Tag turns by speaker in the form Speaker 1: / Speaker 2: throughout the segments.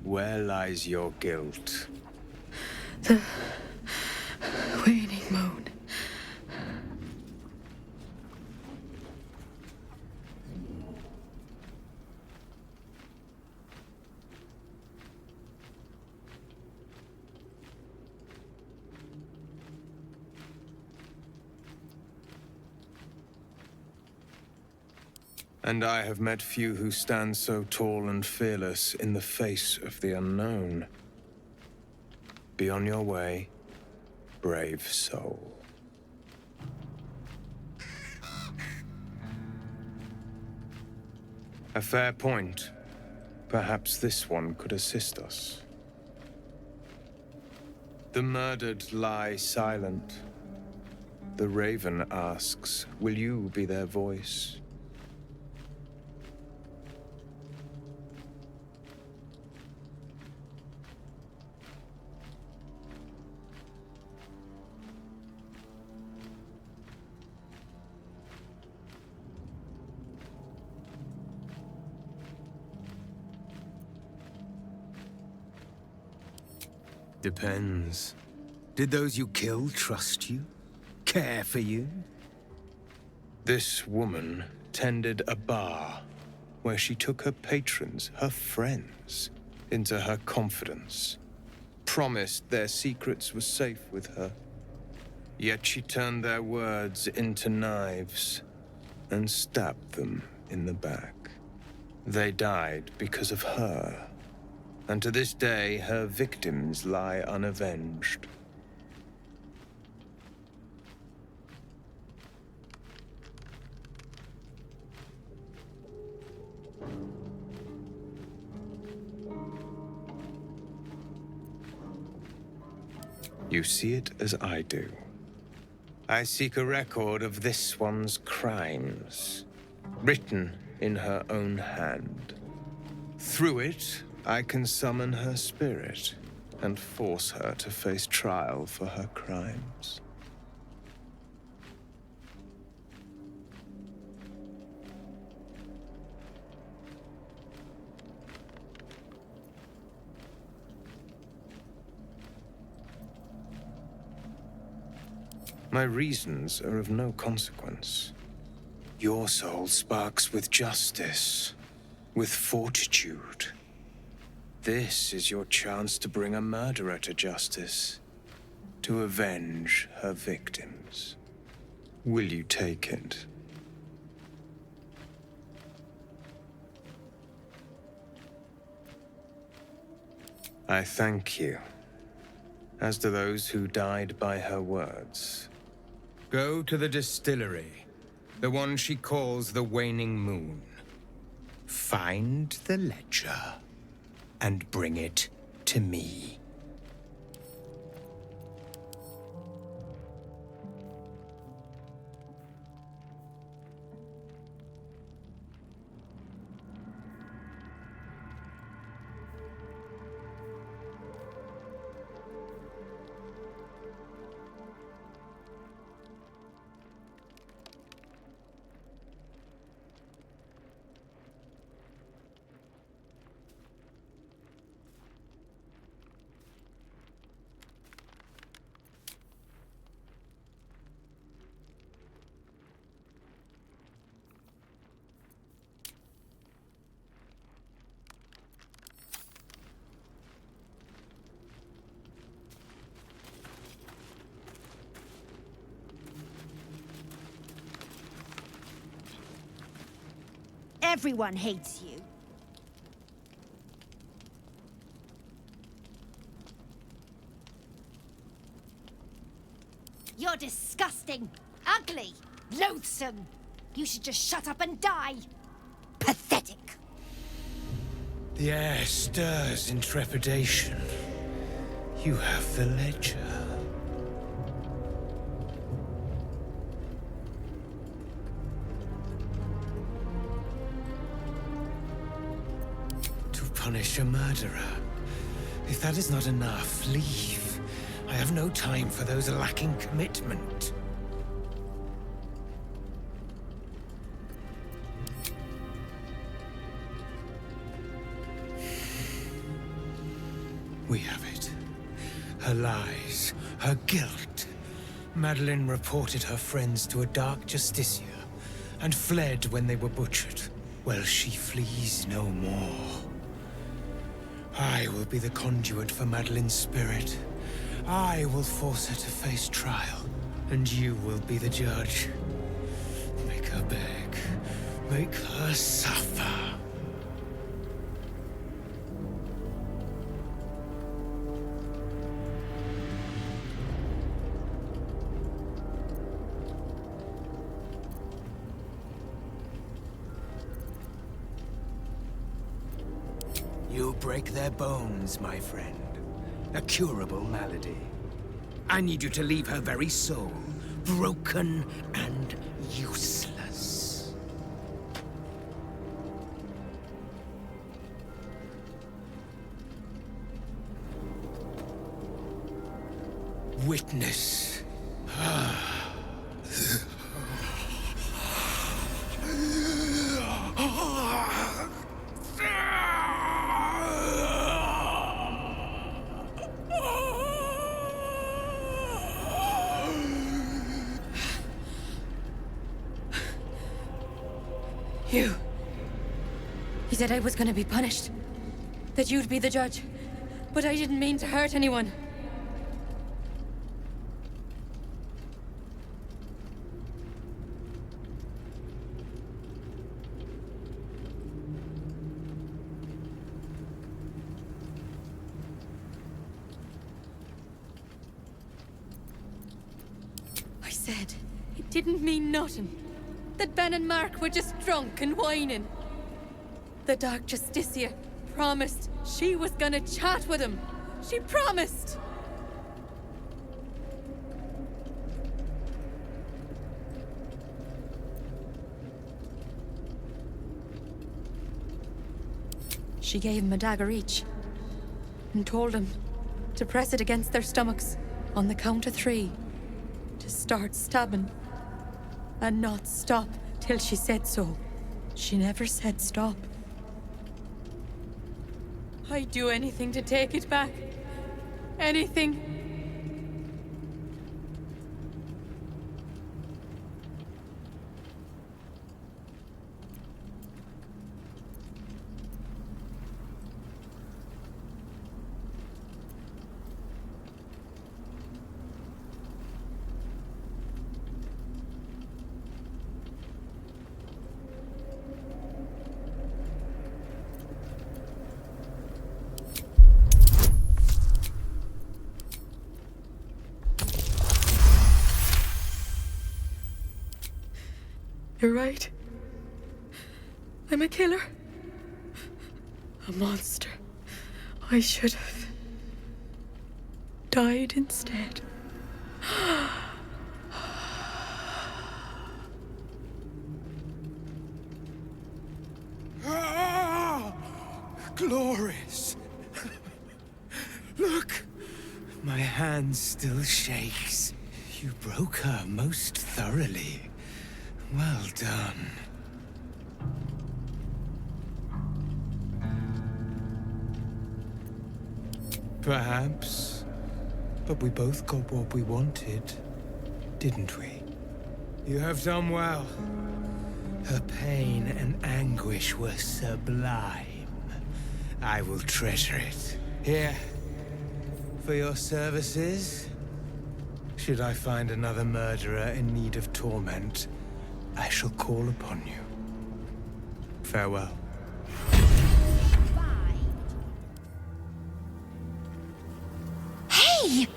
Speaker 1: Where lies your guilt?
Speaker 2: The waning moon.
Speaker 1: And I have met few who stand so tall and fearless in the face of the unknown. Be on your way, brave soul. A fair point. Perhaps this one could assist us. The murdered lie silent. The raven asks, will you be their voice?
Speaker 3: Depends. Did those you killed trust you? Care for you?
Speaker 1: This woman tended a bar where she took her patrons, her friends, into her confidence. Promised their secrets were safe with her. Yet she turned their words into knives and stabbed them in the back. They died because of her. And to this day, her victims lie unavenged. You see it as I do. I seek a record of this one's crimes, written in her own hand. Through it, I can summon her spirit and force her to face trial for her crimes. My reasons are of no consequence. Your soul sparks with justice, with fortitude. This is your chance to bring a murderer to justice, to avenge her victims. Will you take it? I thank you, as do those who died by her words. Go to the distillery, the one she calls the Waning Moon. Find the ledger and bring it to me.
Speaker 4: Everyone hates you. You're disgusting, ugly, loathsome. You should just shut up and die. Pathetic.
Speaker 1: The air stirs in trepidation. You have the ledger. To punish a murderer. If that is not enough, leave. I have no time for those lacking commitment.
Speaker 3: We have it. Her lies, her guilt. Madeline reported her friends to a dark justiciar and fled when they were butchered. Well, she flees no more. I will be the conduit for Madeline's spirit. I will force her to face trial, and you will be the judge. Make her beg. Make her suffer. You'll break their bones, my friend. A curable malady. I need you to leave her very soul broken and useless. Witness.
Speaker 2: You. He said I was gonna be punished. That you'd be the judge. But I didn't mean to hurt anyone. I said it didn't mean nothing. That Ben and Mark were just drunk and whining. The Dark Justiciar promised she was gonna chat with him. She promised! She gave him a dagger each and told him to press it against their stomachs on the count of 3 to start stabbing. And not stop till she said so. She never said stop. I'd do anything to take it back. Anything. You're right. I'm a killer. A monster. I should have died instead.
Speaker 3: Ah! Glorious! Look! My hand still shakes. You broke her most thoroughly. Well done. Perhaps. But we both got what we wanted, didn't we? You have done well. Her pain and anguish were sublime. I will treasure it. Here. For your services. Should I find another murderer in need of torment, I shall call upon you. Farewell.
Speaker 4: Bye. Hey!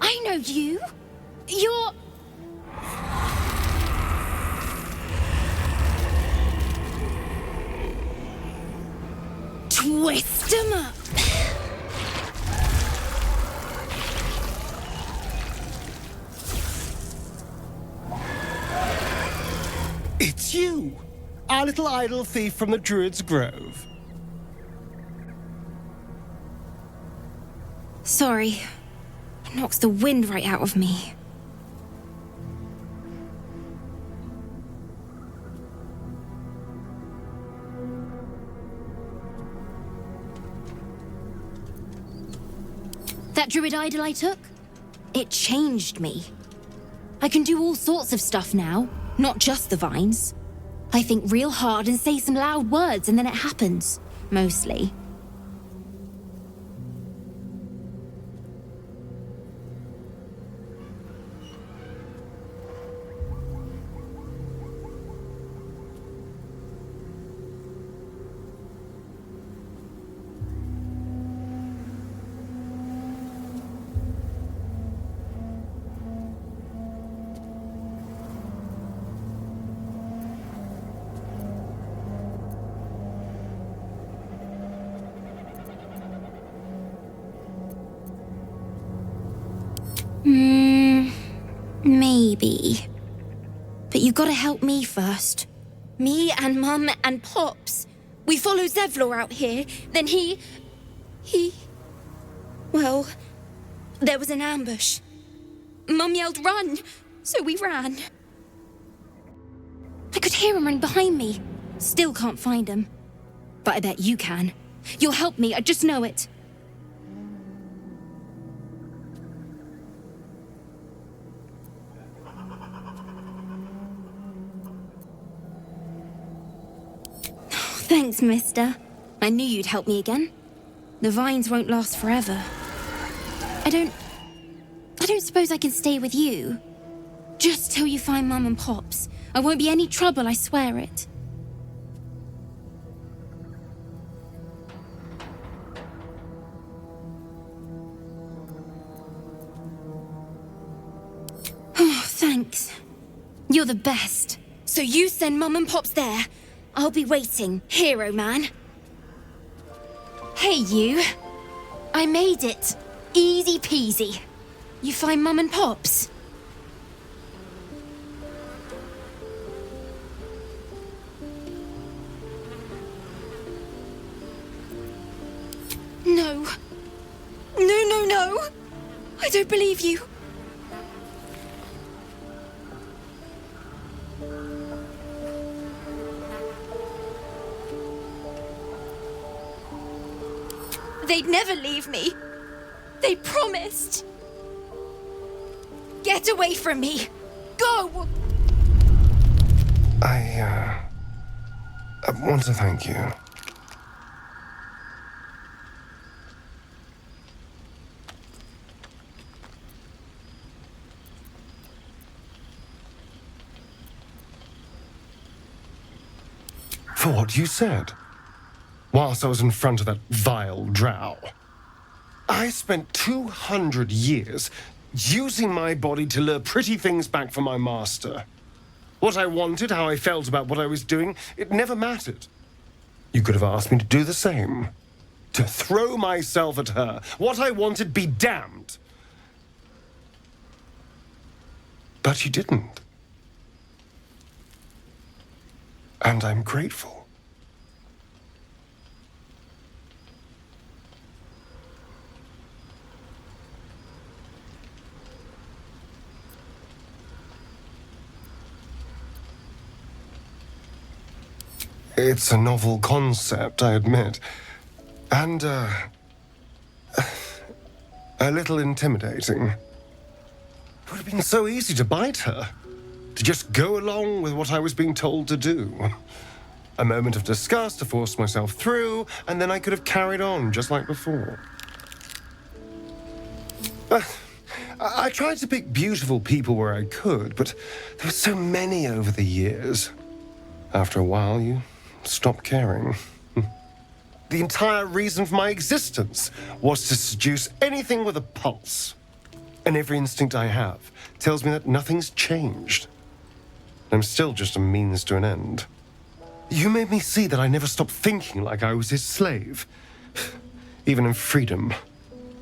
Speaker 4: I know you! You're... Twist 'em up!
Speaker 5: It's you! Our little idol thief from the Druid's Grove.
Speaker 6: Sorry. It knocks the wind right out of me. That druid idol I took? It changed me. I can do all sorts of stuff now, not just the vines. I think real hard and say some loud words and then it happens. Mostly. Maybe. But you gotta help me first. Me and Mum and Pops. We followed Zevlor out here, then he... Well, there was an ambush. Mum yelled, "Run!" So we ran. I could hear him running behind me. Still can't find him. But I bet you can. You'll help me, I just know it. Thanks, mister. I knew you'd help me again. The vines won't last forever. I don't suppose I can stay with you. Just till you find Mum and Pops. I won't be any trouble, I swear it. Oh, thanks. You're the best. So you send Mum and Pops there. I'll be waiting, hero man. Hey, you. I made it. Easy peasy. You find Mum and Pops? No. No. I don't believe you. They'd never leave me. They promised. Get away from me. Go!
Speaker 1: I want to thank you. For what you said. Whilst I was in front of that vile drow. I spent 200 years using my body to lure pretty things back from my master. What I wanted, how I felt about what I was doing, it never mattered. You could have asked me to do the same. To throw myself at her. What I wanted, be damned. But you didn't. And I'm grateful. It's a novel concept, I admit. And, a little intimidating. It would have been so easy to bite her. To just go along with what I was being told to do. A moment of disgust to force myself through, and then I could have carried on just like before. I tried to pick beautiful people where I could, but there were so many over the years. After a while, you stop caring. The entire reason for my existence was to seduce anything with a pulse. And every instinct I have tells me that nothing's changed. I'm still just a means to an end. You made me see that I never stopped thinking like I was his slave. Even in freedom.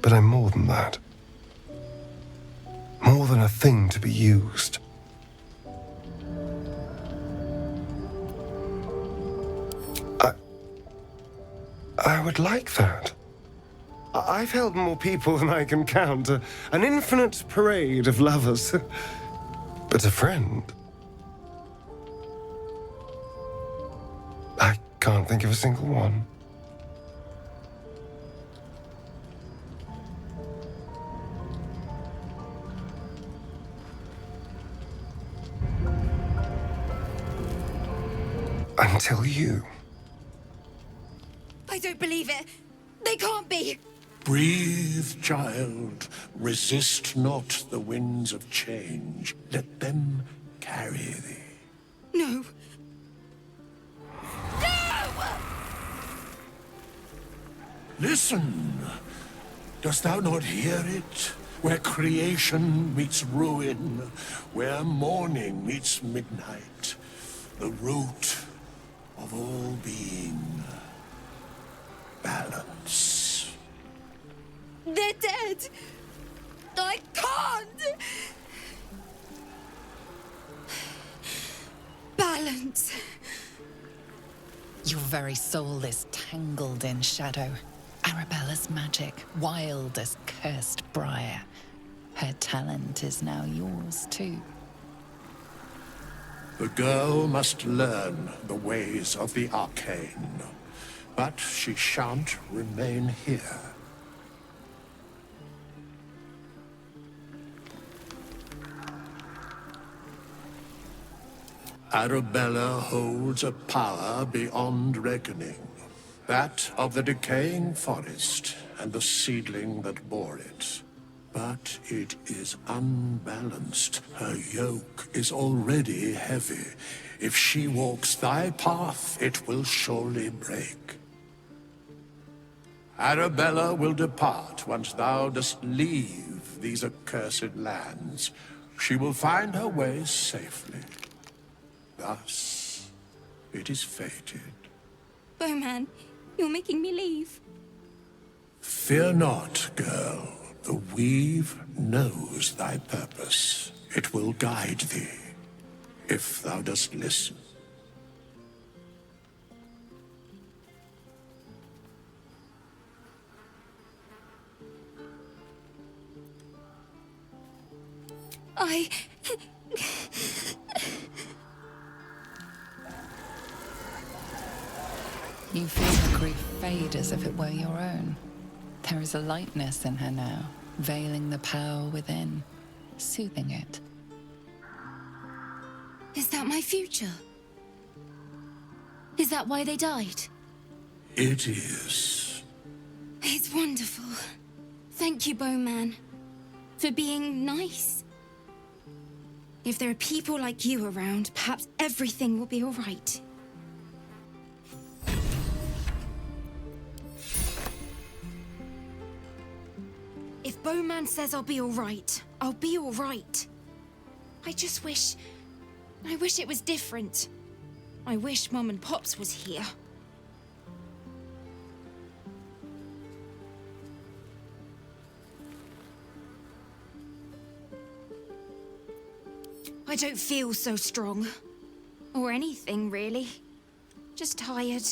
Speaker 1: But I'm more than that. More than a thing to be used. I would like that. I've held more people than I can count. An infinite parade of lovers. But a friend? I can't think of a single one.
Speaker 5: Until you.
Speaker 2: I don't believe it. They can't be.
Speaker 7: Breathe, child. Resist not the winds of change. Let them carry thee.
Speaker 2: No.
Speaker 7: Listen. Dost thou not hear it? Where creation meets ruin, where morning meets midnight, the root of all being. Balance.
Speaker 2: They're dead. I can't. Balance.
Speaker 8: Your very soul is tangled in shadow. Arabella's magic, wild as cursed briar. Her talent is now yours too.
Speaker 7: The girl must learn the ways of the arcane, but she shan't remain here. Arabella holds a power beyond reckoning. That of the decaying forest and the seedling that bore it. But it is unbalanced. Her yoke is already heavy. If she walks thy path, it will surely break. Arabella will depart once thou dost leave these accursed lands. She will find her way safely. Thus, it is fated.
Speaker 6: Bowman, you're making me leave.
Speaker 7: Fear not, girl. The weave knows thy purpose. It will guide thee, if thou dost listen.
Speaker 8: You feel her grief fade as if it were your own. There is a lightness in her now, veiling the power within, soothing it.
Speaker 6: Is that my future? Is that why they died?
Speaker 7: It is.
Speaker 6: It's wonderful. Thank you, Bowman, for being nice. If there are people like you around, perhaps everything will be all right. If Bowman says I'll be all right, I'll be all right. I wish it was different. I wish Mum and Pops was here. I don't feel so strong. Or anything, really. Just tired.